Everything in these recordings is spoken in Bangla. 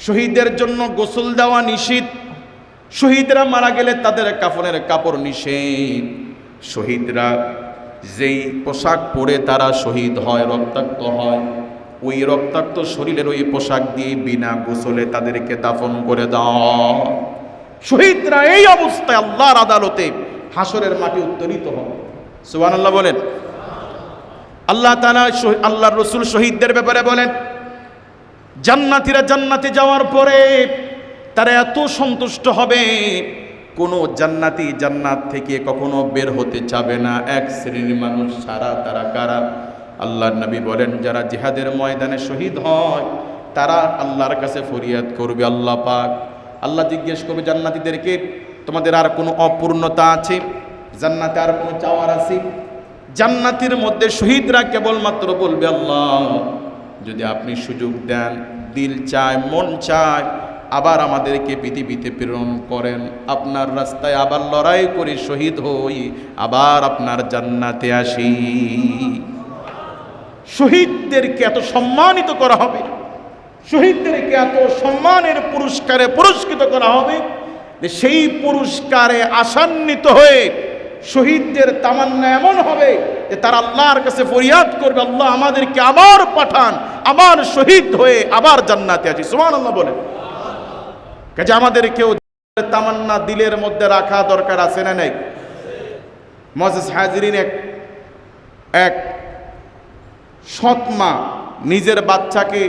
শহীদের জন্য গোসল দেওয়া নিষিদ্ধ, শহীদরা মারা গেলে তাদের কাফনের কাপড় নিষেধ। শহীদরা যেই পোশাক পরে তারা শহীদ হয়, রক্তাক্ত হয়, ওই রক্তাক্ত শরীরের ওই পোশাক দিয়ে বিনা গোসলে তাদেরকে দাফন করে দাও। শহীদরা এই অবস্থায় আল্লাহর আদালতে হাসরের মাটি উত্তোলিত হবে। সুবহানাল্লাহ বলেন। আল্লাহ তাআলা আল্লাহর রাসূল শহীদদের ব্যাপারে বলেন, জান্নাতীরা জান্নাতে যাওয়ার পরে তারা এত সন্তুষ্ট হবে, কোনো জান্নাতি জান্নাত থেকে কখনো বের হতে চাবে না। এক শ্রেণীর মানুষ ছাড়া, তারা কারা? আল্লাহর নবী বলেন, যারা জিহাদের ময়দানে শহীদ হয় তারা আল্লাহর কাছে ফরিয়াদ করবে, আল্লাহ পাক। আল্লাহ জিজ্ঞেস করবে জান্নাতীদেরকে, তোমাদের আর কোনো অপূর্ণতা আছে? জান্নাতে আর কোনো চাওয়ার আছে? জান্নাতের মধ্যে শহীদরা কেবলমাত্র বলবে, আল্লাহ যদি আপনি সুযোগ দেন, দিল চায়, মন চায়, আবার আমাদেরকে পৃথিবীতে প্রেরণ করেন, আপনার রাস্তায় আবার লড়াই করে শহীদ হই, আবার আপনার জান্নাতে আসি। শহীদদেরকে এত সম্মানিত করা হবে, শহীদদেরকে এত সম্মানের পুরস্কারে পুরস্কৃত করা হবে যে সেই পুরস্কারে আশান্বিত হয়ে শহীদদের তামান্না এমন হবে যে তারা আল্লাহর কাছে ফরিয়াদ করবে, আল্লাহ আমাদেরকে আবার পাঠান, আবার শহীদ হয়ে আবার জান্নাতে আসি। সুবহানাল্লাহ বলেন। কাজে আমাদের কেউ তামান্না দিলের মধ্যে রাখা দরকার আছে না নাই? মুআজ্জিজ হাজিরিন, এক সৎ মা নিজের বাচ্চাকে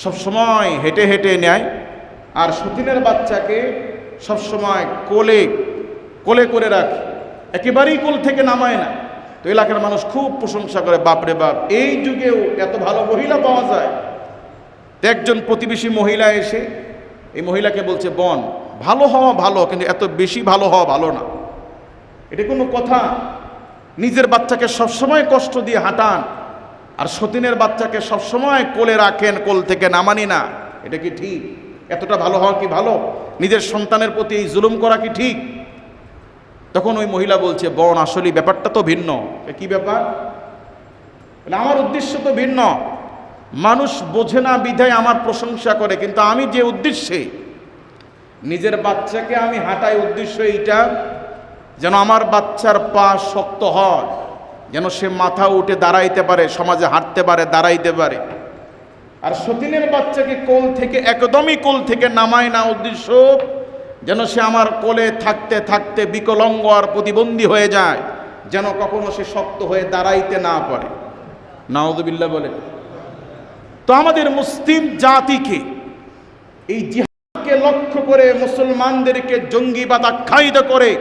সবসময় হেঁটে হেঁটে নেয়, আর সতীনের বাচ্চাকে সবসময় কোলে কোলে করে রাখে, একেবারেই কোল থেকে নামায় না। তো এলাকার মানুষ খুব প্রশংসা করে, বাপরে বাপ, এই যুগেও এত ভালো মহিলা পাওয়া যায়। তো একজন প্রতিবেশী মহিলা এসে এই মহিলাকে বলছে, বোন, ভালো হওয়া ভালো, কিন্তু এত বেশি ভালো হওয়া ভালো না। এটা কোনো কথা? নিজের বাচ্চাকে সবসময় কষ্ট দিয়ে হাঁটান, আর সতীনের বাচ্চাকে সবসময় কোলে রাখেন, কোল থেকে নামানি না, এটা কি ঠিক? এতটা ভালো হওয়া কি ভালো? নিজের সন্তানের প্রতি এই জুলুম করা কি ঠিক? তখন ওই মহিলা বলছে, বোন, আসলে ব্যাপারটা তো ভিন্ন। কি ব্যাপার? আমার উদ্দেশ্য তো ভিন্ন। মানুষ বোঝে না বিধায় আমার প্রশংসা করে, কিন্তু আমি যে উদ্দেশ্যে নিজের বাচ্চাকে আমি হাঁটাই, উদ্দেশ্য এইটা যেন আমার বাচ্চার পা শক্ত হয়, যেন সে মাথা উঠে দাঁড়াইতে পারে, সমাজে হাঁটতে পারে, দাঁড়াইতে পারে। আর সতীনের বাচ্চাকে কোল থেকে একদমই কোল থেকে নামায় না, উদ্দেশ্য যেন সে আমার কোলে থাকতে থাকতে বিকলাঙ্গ আর প্রতিবন্ধী হয়ে যায়, যেন কখনো সে শক্ত হয়ে দাঁড়াইতে না পারে। নাউযুবিল্লাহ বলে। তো আমাদের মুসলিম জাতিকে এই জিহাদকে লক্ষ্য করে মুসলমানদেরকে জঙ্গিবাদ আখ্যায়িত করে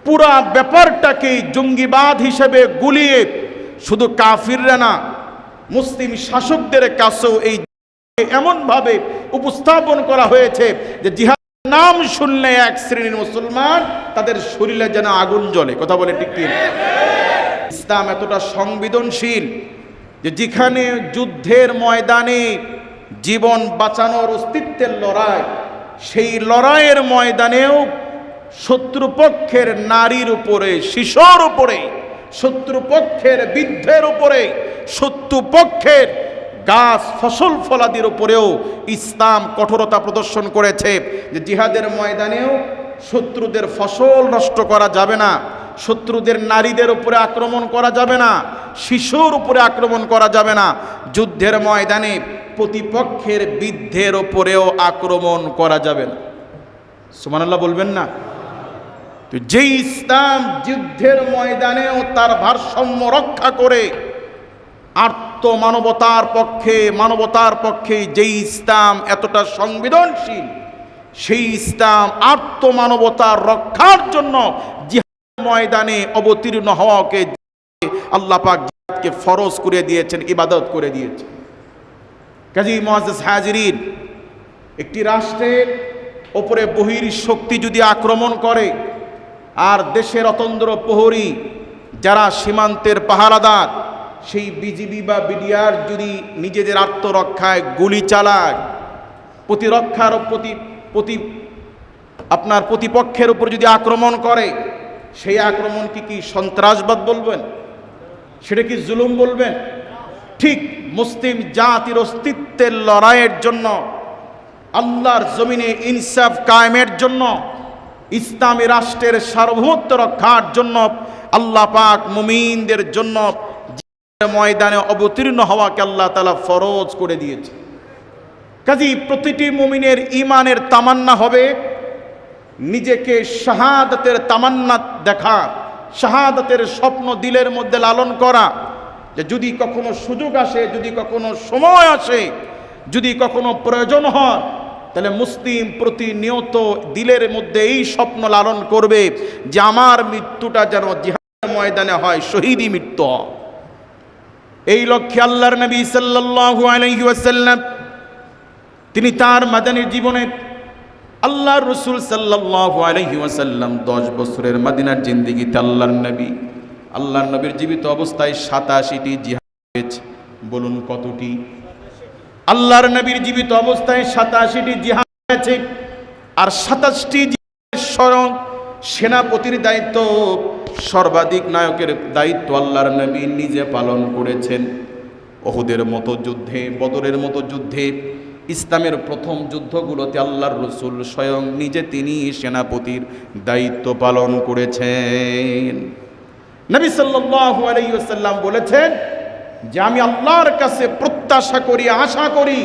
পুরা ব্যাপারটাকে জঙ্গিবাদ হিসেবে গুলিয়ে শুধু কাফিররা না, মুসলিম শাসকদের কাছেও এই এমনভাবে উপস্থাপন করা হয়েছে যে জিহাদ নাম শুনলে এক শ্রেণীর মুসলমান তাদের শরীরে যেন আগুন জ্বলে। কথা বলে ঠিক কি? ইসলাম এতটা সংবেদনশীল যে যেখানে যুদ্ধের ময়দানে জীবন বাঁচানোর অস্তিত্বের লড়াই, সেই লড়াইয়ের ময়দানেও শত্রুপক্ষের নারীর উপরে, শিশুর উপরে, শত্রুপক্ষের বৃদ্ধের উপরে, শত্রুপক্ষের গাছ ফসল ফলাদির উপরেও ইসলাম কঠোরতা প্রদর্শন করেছে যে জিহাদের ময়দানেও শত্রুদের ফসল নষ্ট করা যাবে না, শত্রুদের নারীদের উপরে আক্রমণ করা যাবে না, শিশুর উপরে আক্রমণ করা যাবে না, যুদ্ধের ময়দানে প্রতিপক্ষের বৃদ্ধের উপরেও আক্রমণ করা যাবে না। সুবহানাল্লাহ বলবেন না? তো যেই ইসলাম যুদ্ধের ময়দানেও তার ভারসাম্য রক্ষা করে মানবতার পক্ষে যেই ইসলাম এতটা সংবেদনশীল, সেই ইসলাম মানবতার রক্ষার জন্য জিহাদের ময়দানে অবতীর্ণ হওয়াকে আল্লাহ পাক জিহাদকে ফরজ করে দিয়েছেন, ইবাদত করে দিয়েছেন। কাজী মুআজ্জিজ হাজিরিন, একটি রাষ্ট্রের ওপরে বহির শক্তি যদি আক্রমণ করে আর দেশের অতন্দ্র প্রহরী যারা সীমান্তের পাহারাদার, সেই বিজিবি বা বিডিআর যদি নিজেদের আত্মরক্ষায় গুলি চালায়, প্রতিরক্ষার প্রতিপক্ষের উপর যদি আক্রমণ করে, সেই আক্রমণ কি সন্ত্রাসবাদ বলবেন? সেটা কি জুলুম বলবেন? ঠিক মুসলিম জাতির অস্তিত্বের লড়াইয়ের জন্য আল্লাহর জমিনে ইনসাফ কায়েমের জন্য, ইসলামী রাষ্ট্রের সার্বভৌমত্ব রক্ষার জন্য আল্লাহ পাক মুমিনদের জন্য ময়দানে অবতীর্ণ হওয়াকে আল্লাহ তাআলা ফরজ করে দিয়েছে। কাজেই প্রতিটি মুমিনের ঈমানের তামান্না হবে নিজেকে শাহাদাতের তামান্না দেখা, শাহাদাতের স্বপ্ন দিলের মধ্যে লালন করা, যে যদি কখনো সুযোগ আসে, যদি কখনো সময় আসে, যদি কখনো প্রয়োজন হয়, তাহলে মুসলিম প্রতিনিয়ত দিলের মধ্যে এই স্বপ্ন লালন করবে যে আমার মৃত্যুটা যেন জিহাদের ময়দানে হয়, শহীদি মৃত্যু হয়। এই লক্ষ্যে আল্লাহর নবী সাল্লাল্লাহু আলাইহি ওয়াসাল্লাম তিনি তার মাদানী জীবনে আল্লাহর রাসূল সাল্লাল্লাহু আলাইহি ওয়াসাল্লাম 10 বছরের মদিনার জিন্দেগিতে আল্লাহর নবীর জীবিত অবস্থায় 87টি জিহাদ হয়েছে। বলুন কতটি? আল্লাহর নবীর জীবিত অবস্থায় 87টি জিহাদ হয়েছে। আর 27টি জিহাদের স্বয়ং সেনাপতির দায়িত্ব, সর্বাধিক নায়কের দায়িত্ব আল্লাহর নবী নিজে পালন করেছেন। উহুদের মতো যুদ্ধে, বদরের মতো যুদ্ধে, ইসলামের প্রথম যুদ্ধগুলোতে আল্লাহর রাসূল স্বয়ং নিজে তিনি সেনাপতির দায়িত্ব পালন করেছেন। নবী সাল্লাল্লাহু আলাইহি ওয়াসাল্লাম বলেছেন যে আমি আল্লাহর কাছে প্রত্যাশা করি, আশা করি,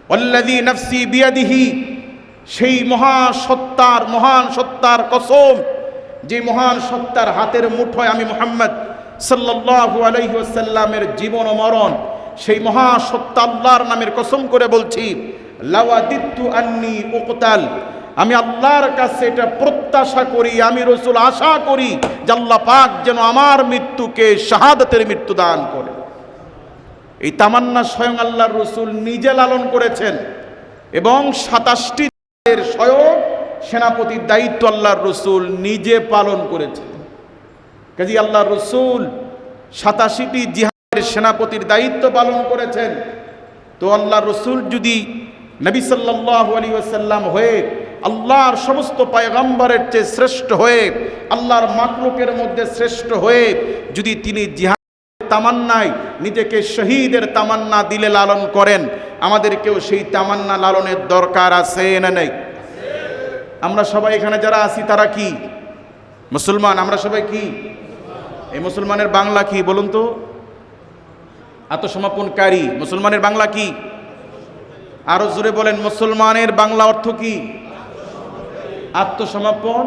ওয়াল্লাযী নাফসি বিয়াদিহি, সেই মহান সত্তার কসম, যে মহান সত্তার হাতের মুঠোয় আমি মুহাম্মদ সাল্লাল্লাহু আলাইহি ওয়াসাল্লামের জীবন ও মরণ, সেই মহাসত্তা আল্লাহর নামের কসম করে বলছি, লাওয়াদিত্তু আন্নী উকতাল, আমি আল্লাহর কাছে এটা প্রত্যাশা করি, আমি রাসূল আশা করি যে আল্লাহ পাক যেন আমার মৃত্যুকে শাহাদাতের মৃত্যু দান করে। এই তামান্না স্বয়ং আল্লাহর রাসূল নিজে লালন করেছেন এবং 27টি স্বয়ং সেনাপতির দায়িত্ব আল্লাহর রাসূল নিজে পালন করেছেন। কাজী আল্লাহর রাসূল 87টি জিহাদের সেনাপতির দায়িত্ব পালন করেছেন। তো আল্লাহর রাসূল যদি নবী সাল্লাল্লাহু আলাইহি ওয়াসাল্লাম হয়ে, আল্লাহর সমস্ত পয়গম্বরের চেয়ে শ্রেষ্ঠ হয়ে, আল্লাহর মাখলুকের মধ্যে শ্রেষ্ঠ হয়ে যদি তিনি জিহাদের তামান্নায় নিজেকে শহীদের তামান্না দিলে লালন করেন, আমাদেরকেও সেই তামান্না লালনের দরকার আছে না নেই? আমরা সবাই এখানে যারা আছি তারা কি মুসলমান? আমরা সবাই কি? এই মুসলমানের বাংলা কি বলুন তো? আত্মসমর্পণকারী। মুসলমানের বাংলা কি? আরো জোরে বলেন, মুসলমানের বাংলা অর্থ কি? আত্মসমর্পণ।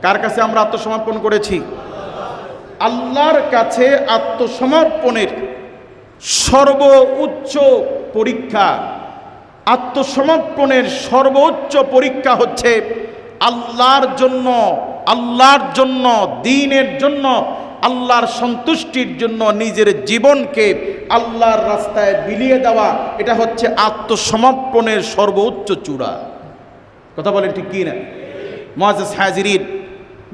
কার কাছে আমরা আত্মসমর্পণ করেছি? আল্লাহর কাছে আত্মসমর্পণের সর্বোচ্চ পরীক্ষা, আত্মসমর্পণের সর্বোচ্চ পরীক্ষা হচ্ছে আল্লাহর জন্য, দ্বীনের জন্য, আল্লাহর সন্তুষ্টির জন্য নিজের জীবনকে আল্লাহর রাস্তায় বিলিয়ে দেওয়া। এটা হচ্ছে আত্মসমর্পণের সর্বোচ্চ চূড়া। কথা বলেন ঠিক কি না? মুআজ্জাজ হাজিরিন,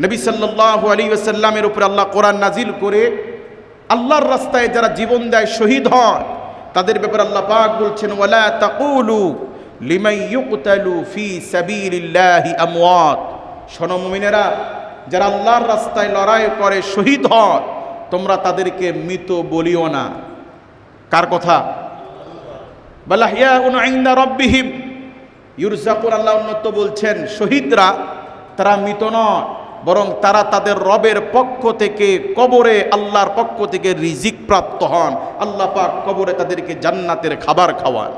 নবী সাল্লাল্লাহু আলাইহি ওয়াসাল্লামের উপর আল্লাহ কোরআন নাজিল করে আল্লাহর রাস্তায় যারা জীবন দেয়, শহীদ হয়, তাদের ব্যাপারে আল্লাহ পাক বলছেন, ওয়ালা তাকুলু লিমান ইউকতালু ফি সাবিলিল্লাহি আমওয়াত। শোনো মুমিনেরা, যারা আল্লাহর রাস্তায় লড়াই করে শহীদ হয়, তোমরা তাদেরকে মৃত বলিও না। কার কথা? বাল আহইয়াউন ইনদা রাব্বিহিম ইউরযাকুন। আল্লাহ উন্নত বলছেন, শহীদরা তারা মৃত নয়, বরং তারা তাদের রবের পক্ষ থেকে, কবরে আল্লাহর পক্ষ থেকে রিজিক প্রাপ্ত হন। আল্লাহ পাক কবরে তাদেরকে জান্নাতের খাবার খাওয়ান।